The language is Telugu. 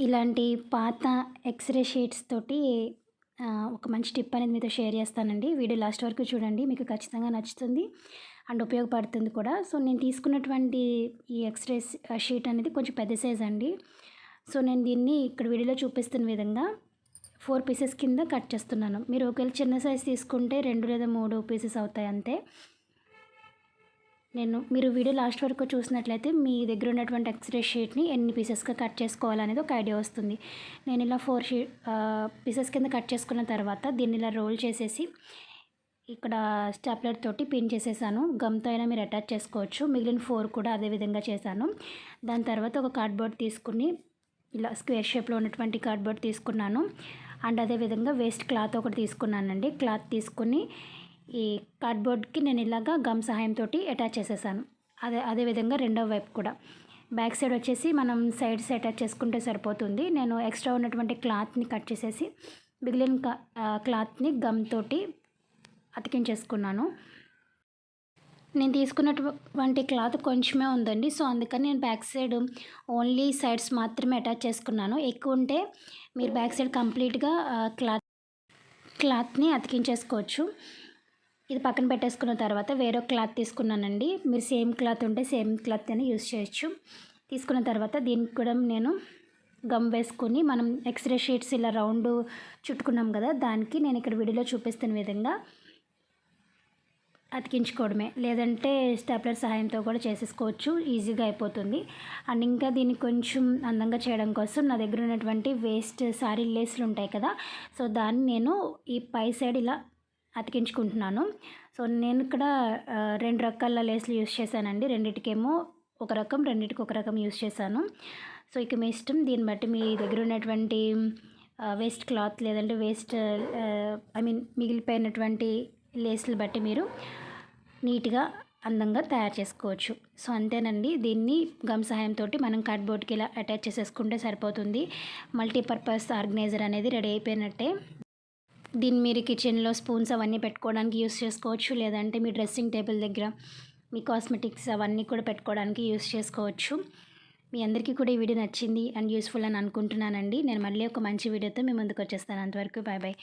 ఇలాంటి పాత ఎక్స్‌రే షీట్స్ తోటి ఒక మంచి టిప్ అనేది మీతో షేర్ చేస్తానండి. వీడియో లాస్ట్ వరకు చూడండి. మీకు ఖచ్చితంగా నచ్చుతుంది అండ్ ఉపయోగపడుతుంది కూడా. సో, నేను తీసుకున్నటువంటి ఈ ఎక్స్‌రేస్ షీట్ అనేది కొంచెం పెద్ద సైజ్ అండి. సో, నేను దీన్ని ఇక్కడ వీడియోలో చూపిస్తున్న విధంగా 4 పీసెస్ కింద కట్ చేస్తున్నాను. మీరు ఒకవేళ చిన్న సైజ్ తీసుకుంటే 2 లేదా 3 పీసెస్ అవుతాయి అంతే. మీరు వీడియో లాస్ట్ వరకు చూసినట్లయితే మీ దగ్గర ఉన్నటువంటి ఎక్స్‌రే షీట్‌ని ఎన్ని పీసెస్‌గా కట్ చేసుకోవాలనేది ఒక ఐడియా వస్తుంది. నేను ఇలా 4 పీసెస్ కింద కట్ చేసుకున్న తర్వాత దీన్ని ఇలా రోల్ చేసేసి ఇక్కడ స్టాప్లర్ తోటి పిన్ చేసేసాను. గమ్‌తో అయినా మీరు అటాచ్ చేసుకోవచ్చు. మిగిలిన 4 కూడా అదే విధంగా చేశాను. దాని తర్వాత ఒక కార్డ్‌బోర్డ్ తీసుకుని ఇలా స్క్వేర్ షేప్‌లో ఉన్నటువంటి కార్డ్‌బోర్డ్ తీసుకున్నాను. అండ్ అదేవిధంగా వేస్ట్ క్లాత్ ఒకటి తీసుకున్నానండి. క్లాత్ తీసుకుని ఈ కార్డ్బోర్డ్కి నేను ఇలాగా గమ్ సహాయంతో అటాచ్ చేసేసాను. అదేవిధంగా రెండో వైపు కూడా బ్యాక్ సైడ్ వచ్చేసి మనం సైడ్స్ అటాచ్ చేసుకుంటే సరిపోతుంది. నేను ఎక్స్ట్రా ఉన్నటువంటి క్లాత్ని కట్ చేసేసి మిగిలిన క్లాత్ని గమ్ తోటి అతికించేసుకున్నాను. నేను తీసుకున్నటువంటి క్లాత్ కొంచెమే ఉందండి. సో, అందుకని నేను బ్యాక్ సైడ్ ఓన్లీ సైడ్స్ మాత్రమే అటాచ్ చేసుకున్నాను. ఎక్కువ ఉంటే మీరు బ్యాక్ సైడ్ కంప్లీట్గా క్లాత్ని అతికించేసుకోవచ్చు. ఇది పక్కన పెట్టేసుకున్న తర్వాత వేరే క్లాత్ తీసుకున్నానండి. మీరు సేమ్ క్లాత్ ఉంటే సేమ్ క్లాత్ అని యూజ్ చేయొచ్చు. తీసుకున్న తర్వాత దీనికి కూడా నేను గమ్ వేసుకొని మనం ఎక్స్‌రే షీట్స్ ఇలా రౌండ్ చుట్టుకున్నాం కదా, దానికి నేను ఇక్కడ వీడియోలో చూపిస్తున్న విధంగా అతికించుకోవడమే. లేదంటే స్టాప్లర్ సహాయంతో కూడా చేసేసుకోవచ్చు. ఈజీగా అయిపోతుంది. అండ్ ఇంకా దీన్ని కొంచెం అందంగా చేయడం కోసం నా దగ్గర ఉన్నటువంటి వేస్ట్ సారీ లేస్లు ఉంటాయి కదా, సో దాన్ని నేను ఈ పై సైడ్ ఇలా అతికించుకుంటున్నాను. సో, నేను ఇక్కడ 2 రకాల లేస్లు యూజ్ చేశానండి. రెండిటికేమో ఒక రకం, రెండిటికి ఒక రకం యూజ్ చేశాను. సో, ఇక మీ ఇష్టం. దీన్ని బట్టి మీ దగ్గర ఉన్నటువంటి వేస్ట్ క్లాత్ లేదంటే మిగిలిపోయినటువంటి లేస్లు బట్టి మీరు నీట్గా అందంగా తయారు చేసుకోవచ్చు. సో, అంతేనండి. దీన్ని గమ్ సహాయంతో మనం కార్డ్బోర్డ్కి ఇలా అటాచ్ చేసేసుకుంటే సరిపోతుంది. మల్టీపర్పస్ ఆర్గనైజర్ అనేది రెడీ అయిపోయినట్టే. దీన్ని మీరు కిచెన్లో స్పూన్స్ అవన్నీ పెట్టుకోవడానికి యూస్ చేసుకోవచ్చు. లేదంటే మీ డ్రెస్సింగ్ టేబుల్ దగ్గర మీ కాస్మెటిక్స్ అవన్నీ కూడా పెట్టుకోవడానికి యూస్ చేసుకోవచ్చు. మీ అందరికీ కూడా ఈ వీడియో నచ్చింది అండ్ యూస్ఫుల్ అని అనుకుంటున్నానండి. నేను మళ్ళీ ఒక మంచి వీడియోతో మీ ముందుకు వచ్చేస్తాను. అంతవరకు బాయ్ బాయ్.